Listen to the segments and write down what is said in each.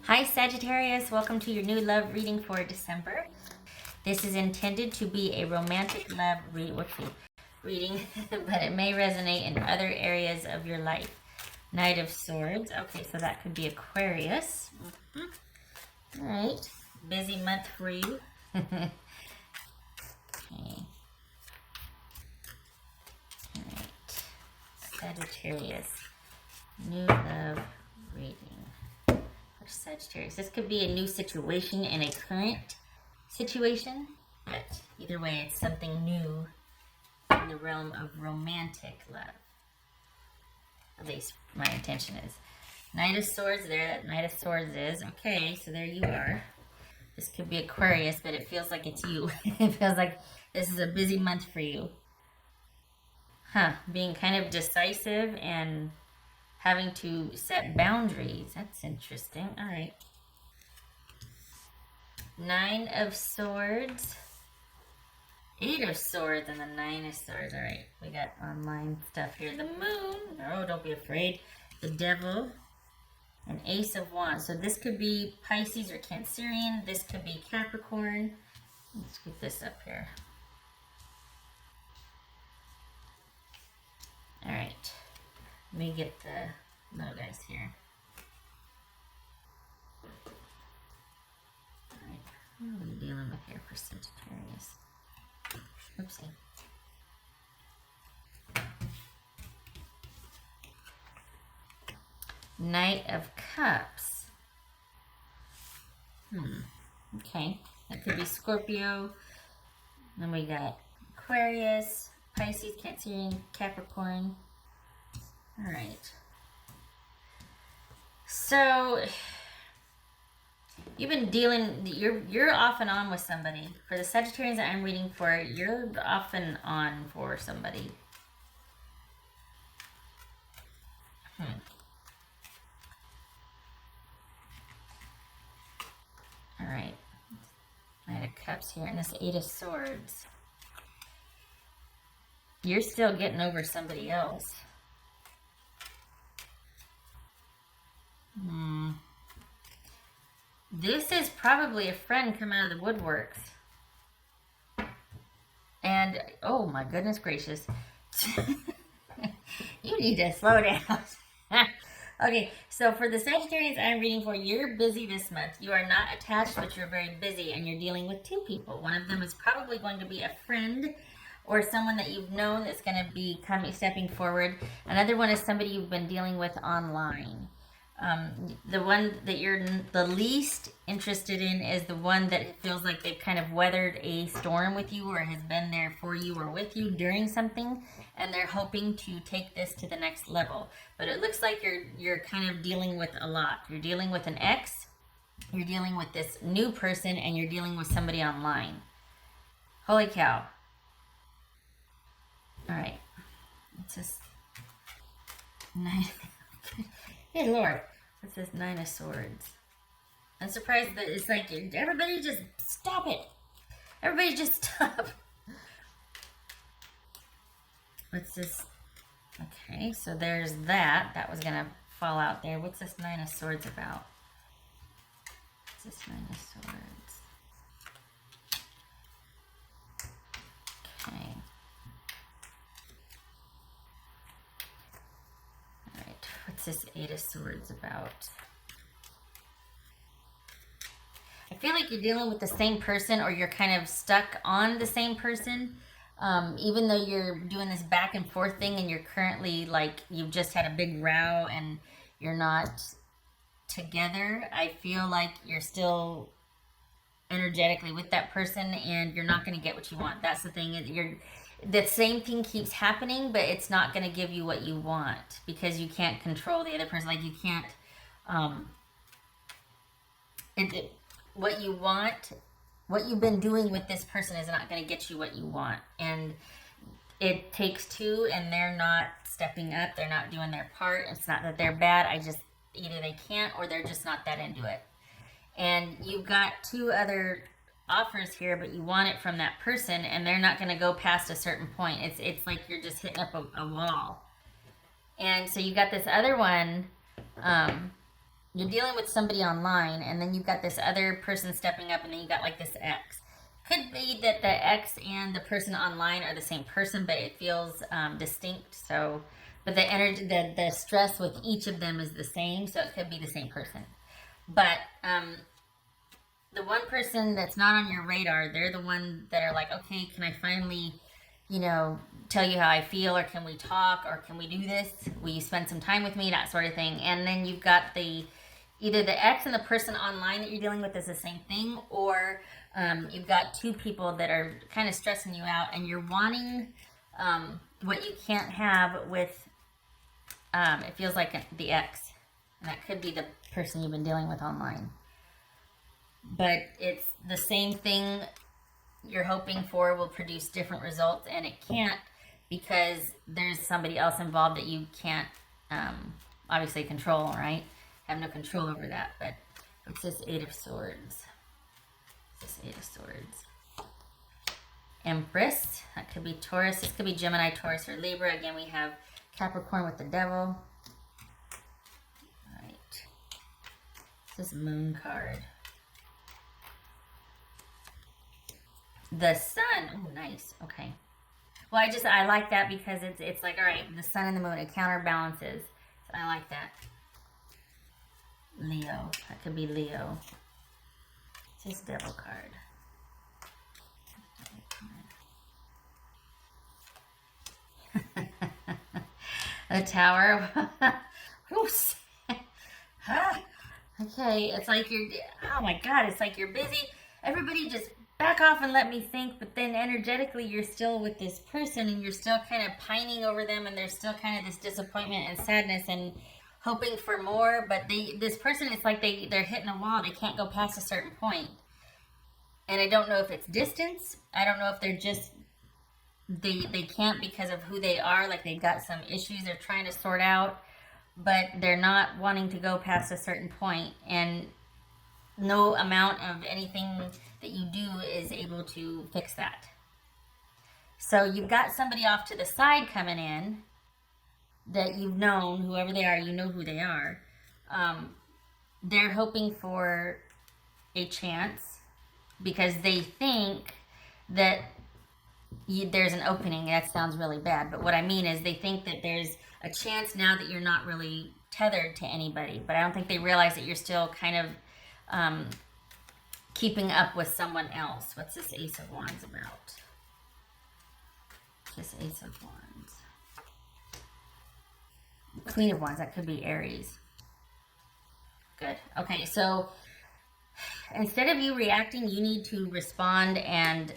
Hi Sagittarius, welcome to your new love reading for December. This is intended to be a romantic love reading, but it may resonate in other areas of your life. Knight of Swords. Okay, so that could be Aquarius. All right, busy month for you. Okay. All right, Sagittarius, new love reading. Sagittarius. This could be a new situation in a current situation, but either way, it's something new in the realm of romantic love. At least my intention is. Knight of Swords, there that Knight of Swords is. Okay, so there you are. This could be Aquarius, but it feels like it's you. It feels like this is a busy month for you. Being kind of decisive and having to set boundaries. That's interesting. All right. Nine of Swords. Eight of Swords and the Nine of Swords. All right. We got online stuff here. The Moon. Oh, don't be afraid. The Devil. An Ace of Wands. So this could be Pisces or Cancerian. This could be Capricorn. Let's get this up here. All right. Let me get the little guys here. Alright, what are we dealing with here for Sagittarius? Oopsie. Knight of Cups. Okay, that could be Scorpio. Then we got Aquarius, Pisces, Cancerian, Capricorn. All right. So you've been dealing. You're off and on with somebody. For the Sagittarians that I'm reading for, you're off and on for somebody. All right. Knight of Cups here, and this Eight of Swords. You're still getting over somebody else. This is probably a friend come out of the woodworks. And, oh my goodness gracious. You need to slow down. Okay, so for the Sagittarians I'm reading for, you're busy this month. You are not attached, but you're very busy, and you're dealing with two people. One of them is probably going to be a friend or someone that you've known that's going to be stepping forward. Another one is somebody you've been dealing with online. The one that you're the least interested in is the one that feels like they've kind of weathered a storm with you or has been there for you or with you during something, and they're hoping to take this to the next level. But it looks like you're kind of dealing with a lot. You're dealing with an ex, you're dealing with this new person, and you're dealing with somebody online. Holy cow. All right. It's just nice. Good Lord. What's this Nine of Swords? I'm surprised that it's like, everybody just stop it. Everybody just stop. What's this? Okay, so there's that. That was going to fall out there. What's this Nine of Swords about? What's this Nine of Swords? Okay. What's this Eight of Swords about? I feel like you're dealing with the same person, or you're kind of stuck on the same person. Even though you're doing this back and forth thing, and you're currently like, you've just had a big row and you're not together, I feel like you're still energetically with that person, and you're not going to get what you want. That's the thing. The same thing keeps happening, but it's not going to give you what you want because you can't control the other person. Like, you can't, what you want, what you've been doing with this person is not going to get you what you want. And it takes two, and they're not stepping up. They're not doing their part. It's not that they're bad. Either they can't, or they're just not that into it. And you've got two other offers here, but you want it from that person, and they're not going to go past a certain point. It's like you're just hitting up a wall. And so you got this other one you're dealing with somebody online, and then you've got this other person stepping up, and then you got like this ex. Could be that the ex and the person online are the same person, but it feels distinct. So, but the energy, the stress with each of them is the same, so it could be the same person. But the one person that's not on your radar, they're the one that are like, okay, can I finally, tell you how I feel, or can we talk, or can we do this? Will you spend some time with me? That sort of thing. And then you've got either the ex and the person online that you're dealing with is the same thing, or you've got two people that are kind of stressing you out, and you're wanting what you can't have with, it feels like the ex. And that could be the person you've been dealing with online. But it's the same thing you're hoping for will produce different results, and it can't, because there's somebody else involved that you can't obviously control, right? Have no control over that. But it's this Eight of Swords. This Eight of Swords. Empress. That could be Taurus. This could be Gemini, Taurus, or Libra. Again, we have Capricorn with the Devil. All right. This Moon card. The Sun. Oh, nice. Okay. Well, I like that because it's like, all right, the Sun and the Moon, it counterbalances. So I like that. Leo. That could be Leo. It's this Devil card. The Tower. Okay, it's like oh my God, it's like you're busy. Everybody just back off and let me think, but then energetically you're still with this person, and you're still kind of pining over them, and there's still kind of this disappointment and sadness and hoping for more, but this person, it's like they're hitting a wall. They can't go past a certain point. And I don't know if it's distance. I don't know if they're just, they can't because of who they are, like they've got some issues they're trying to sort out, but they're not wanting to go past a certain point, and no amount of anything that you do is able to fix that. So you've got somebody off to the side coming in that you've known, whoever they are, you know who they are. They're hoping for a chance because they think that there's an opening. That sounds really bad, but what I mean is they think that there's a chance now that you're not really tethered to anybody, but I don't think they realize that you're still kind of keeping up with someone else. What's this Ace of Wands about? This Ace of Wands. Queen of Wands, that could be Aries. Good. Okay, so instead of you reacting, you need to respond and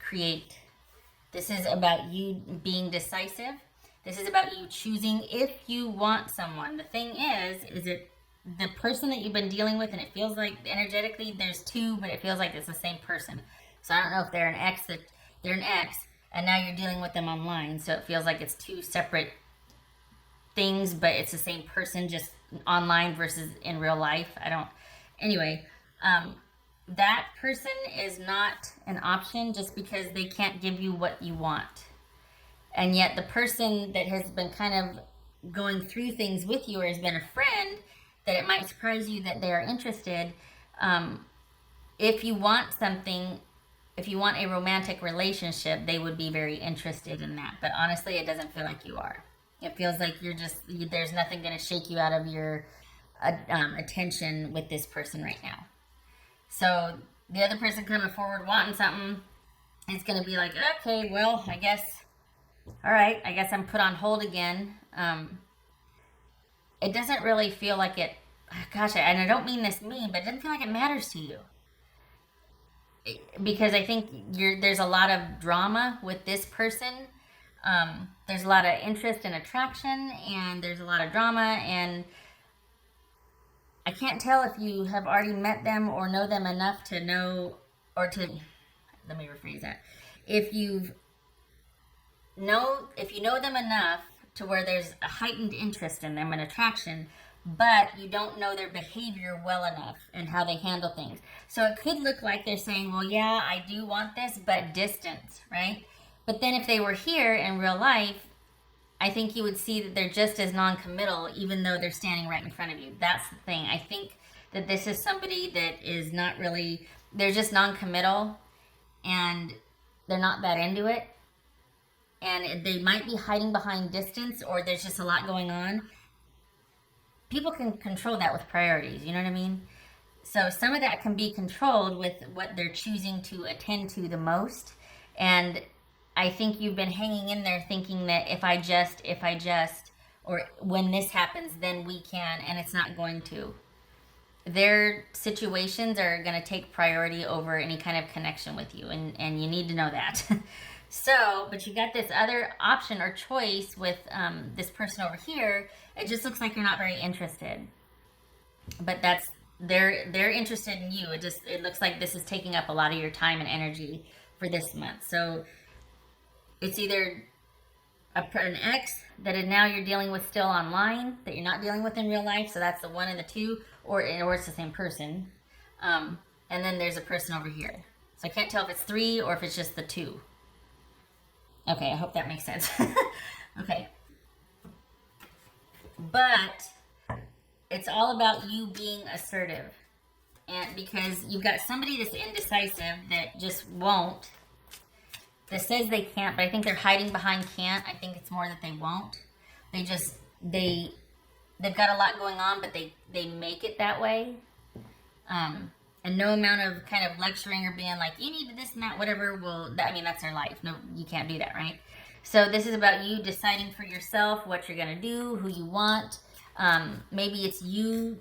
create. This is about you being decisive. This is about you choosing if you want someone. The thing is it the person that you've been dealing with, and it feels like energetically there's two, but it feels like it's the same person. So I don't know if they're an ex, and now you're dealing with them online. So it feels like it's two separate things, but it's the same person, just online versus in real life. Anyway, that person is not an option just because they can't give you what you want. And yet the person that has been kind of going through things with you, or has been a friend, that it might surprise you that they are interested. If you want something, if you want a romantic relationship, they would be very interested in that. But honestly, it doesn't feel like you are. It feels like there's nothing going to shake you out of your attention with this person right now. So the other person coming forward wanting something is going to be like, okay, well, I guess I'm put on hold again. It doesn't really feel like it, gosh, and I don't mean this mean, but it doesn't feel like it matters to you. Because I think there's a lot of drama with this person. There's a lot of interest and attraction, and there's a lot of drama, and I can't tell if you have already met them or know them enough to know, let me rephrase that. If you know them enough to where there's a heightened interest in them and attraction, but you don't know their behavior well enough and how they handle things. So it could look like they're saying, well, yeah, I do want this, but distance, right? But then if they were here in real life, I think you would see that they're just as non-committal, even though they're standing right in front of you. That's the thing. I think that this is somebody that is not really, they're just non-committal, and they're not that into it. And they might be hiding behind distance, or there's just a lot going on. People can control that with priorities, you know what I mean? So some of that can be controlled with what they're choosing to attend to the most. And I think you've been hanging in there thinking that if I just, or when this happens, then we can, and it's not going to. Their situations are going to take priority over any kind of connection with you, and you need to know that. So, but you got this other option or choice with this person over here. It just looks like you're not very interested. But that's, they're interested in you. It looks like this is taking up a lot of your time and energy for this month. So it's either an ex that is now you're dealing with still online, that you're not dealing with in real life. So that's the 1 and the 2, or it's the same person. And then there's a person over here. So I can't tell if it's 3 or if it's just the 2. Okay, I hope that makes sense. Okay. But it's all about you being assertive. And because you've got somebody that's indecisive that just won't, that says they can't, but I think they're hiding behind can't. I think it's more that they won't. They've got a lot going on, but they make it that way. And no amount of kind of lecturing or being like, you need this and that, whatever, that's their life. No, you can't do that, right? So this is about you deciding for yourself what you're going to do, who you want. Maybe it's you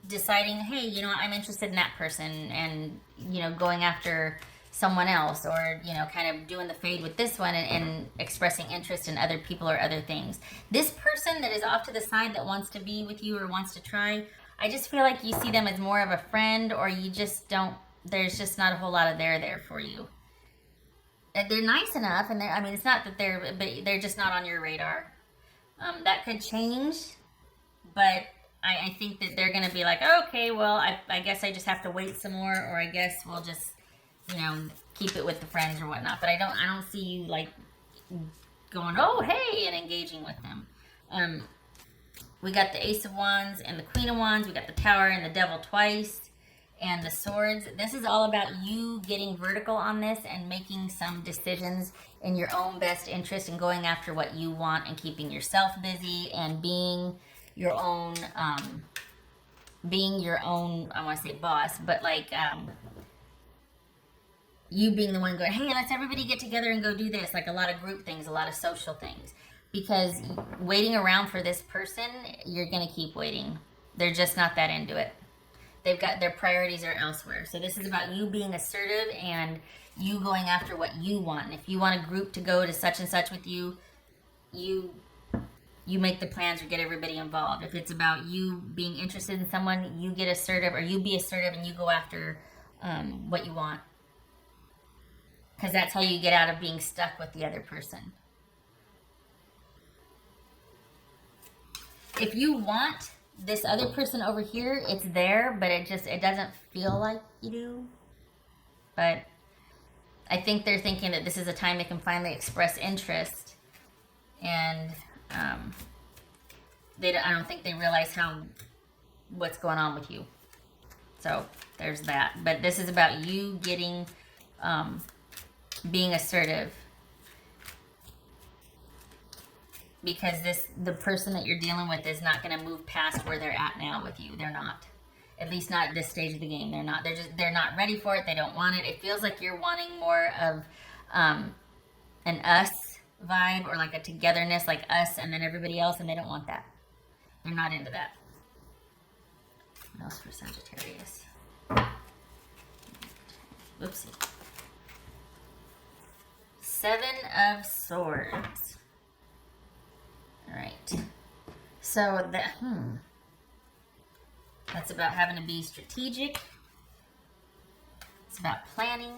deciding, hey, you know what, I'm interested in that person, and, you know, going after someone else, or, you know, kind of doing the fade with this one, and expressing interest in other people or other things. This person that is off to the side that wants to be with you or wants to try, I just feel like you see them as more of a friend, or you just don't, there's just not a whole lot of there for you. They're nice enough, and it's not that they're just not on your radar. That could change, but I think that they're going to be like, okay, well, I guess I just have to wait some more, or I guess we'll just, you know, keep it with the friends or whatnot. But I don't see you like going, oh, hey, and engaging with them. We got the Ace of Wands and the Queen of Wands. We got the Tower and the Devil twice, and the Swords. This is all about you getting vertical on this and making some decisions in your own best interest, and going after what you want, and keeping yourself busy, and being your own, I want to say boss, but like, you being the one going, hey, let's everybody get together and go do this. Like a lot of group things, a lot of social things. Because waiting around for this person, you're going to keep waiting. They're just not that into it. They've got, their priorities are elsewhere. So this is about you being assertive and you going after what you want. And if you want a group to go to such and such with you, you make the plans or get everybody involved. If it's about you being interested in someone, you get assertive, or you be assertive and you go after what you want. Because that's how you get out of being stuck with the other person. If you want this other person over here, it's there, but it doesn't feel like you do. But I think they're thinking that this is a time they can finally express interest, and I don't think they realize what's going on with you. So there's that. But this is about you getting, being assertive. Because the person that you're dealing with is not going to move past where they're at now with you. They're not. At least not at this stage of the game. They're not. They're not ready for it. They don't want it. It feels like you're wanting more of an us vibe, or like a togetherness, like us and then everybody else, and they don't want that. They're not into that. What else for Sagittarius? Whoopsie. 7 of Swords. All right. So that's about having to be strategic. It's about planning.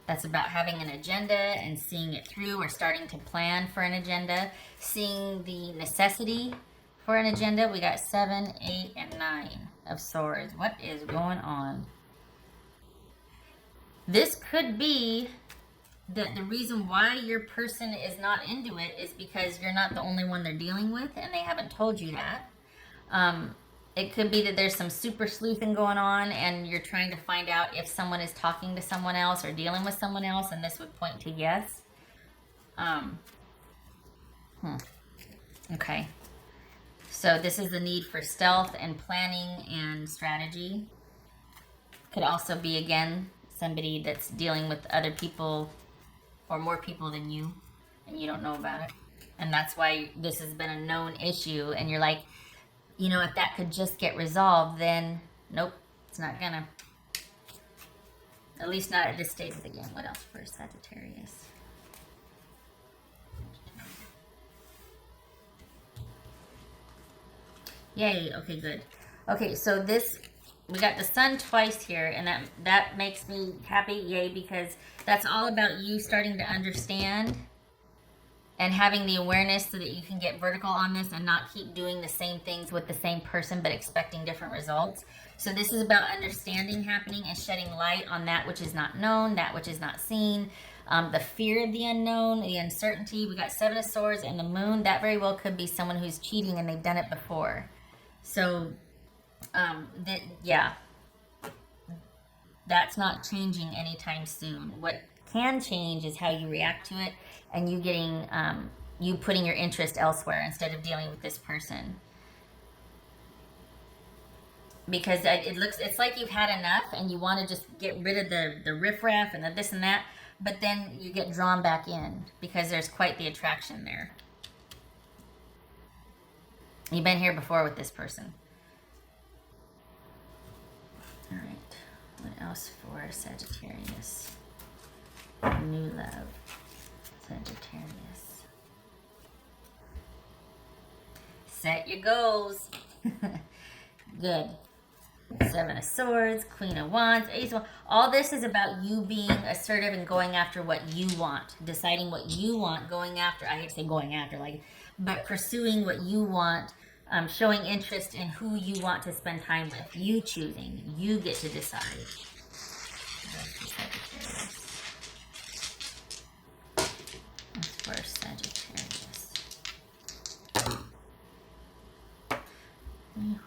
That's about having an agenda and seeing it through, or starting to plan for an agenda, seeing the necessity for an agenda. We got 7, 8, and 9 of Swords. What is going on? This could be the reason why your person is not into it is because you're not the only one they're dealing with, and they haven't told you that. It could be that there's some super sleuthing going on, and you're trying to find out if someone is talking to someone else or dealing with someone else, and this would point to yes. Okay. So this is the need for stealth and planning and strategy. Could also be, again, somebody that's dealing with other people or more people than you, and you don't know about it. And that's why this has been a known issue, and you're like, you know, if that could just get resolved, then nope, it's not gonna. At least not at this stage of the game. What else for Sagittarius? Yay, okay, good. Okay, so this, we got the sun twice here, and that makes me happy, yay, because that's all about you starting to understand and having the awareness so that you can get vertical on this and not keep doing the same things with the same person but expecting different results. So this is about understanding happening and shedding light on that which is not known, that which is not seen, the fear of the unknown, the uncertainty. We got Seven of Swords and the Moon. That very well could be someone who's cheating and they've done it before. So, yeah, that's not changing anytime soon. What can change is how you react to it, and you getting, you putting your interest elsewhere instead of dealing with this person. Because it's like you've had enough, and you want to just get rid of the riffraff and the this and that, but then you get drawn back in because there's quite the attraction there. You've been here before with this person. All right. What else for Sagittarius? New love. Sagittarius. Set your goals. Good. Seven of Swords, Queen of Wands, Ace of Wands. All this is about you being assertive and going after what you want. Deciding what you want, going after. I hate to say going after, but pursuing what you want. Showing interest in who you want to spend time with. You choosing. You get to decide. For Sagittarius.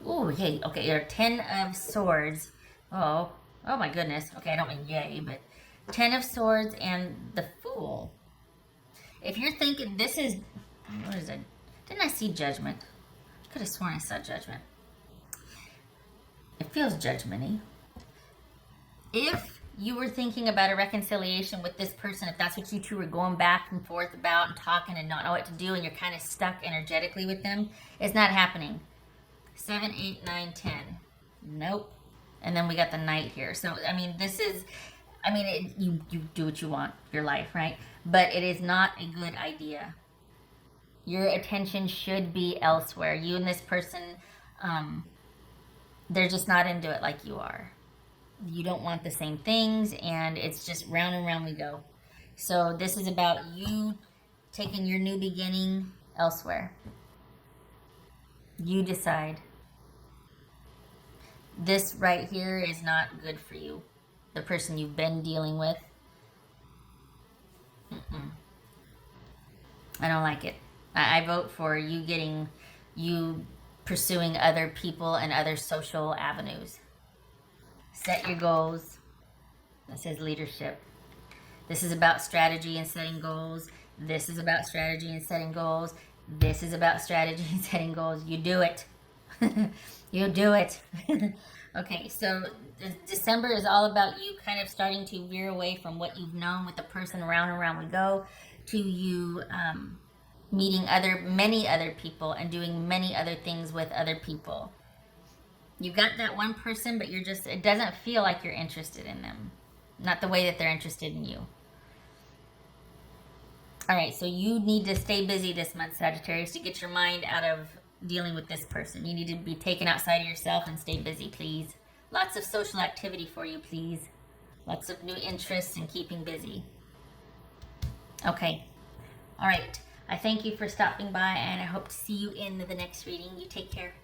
Oh, okay, okay. You're 10 of Swords. Oh my goodness. Okay, I don't mean yay, but 10 of Swords and the Fool. If you're thinking this is, what is it? Didn't I see Judgment? Could have sworn I saw Judgment. It feels judgment-y. If you were thinking about a reconciliation with this person, if that's what you two were going back and forth about and talking and not know what to do, and you're kind of stuck energetically with them, it's not happening. 7, 8, 9, 10. Nope. And then we got the Knight here. So, I mean, this is, you do what you want, your life, right? But it is not a good idea. Your attention should be elsewhere. You and this person, they're just not into it like you are. You don't want the same things, and it's just round and round we go. So this is about you taking your new beginning elsewhere. You decide. This right here is not good for you. The person you've been dealing with. I don't like it. I vote for you pursuing other people and other social avenues. Set your goals. That says leadership. This is about strategy and setting goals. This is about strategy and setting goals. This is about strategy and setting goals. You do it. You do it. Okay, so December is all about you kind of starting to veer away from what you've known with the person. Round and round we go, to you meeting many other people and doing many other things with other people. You've got that one person, but it doesn't feel like you're interested in them. Not the way that they're interested in you. All right, so you need to stay busy this month, Sagittarius, to get your mind out of dealing with this person. You need to be taken outside of yourself and stay busy, please. Lots of social activity for you, please. Lots of new interests and keeping busy. Okay. All right. I thank you for stopping by, and I hope to see you in the next reading. You take care.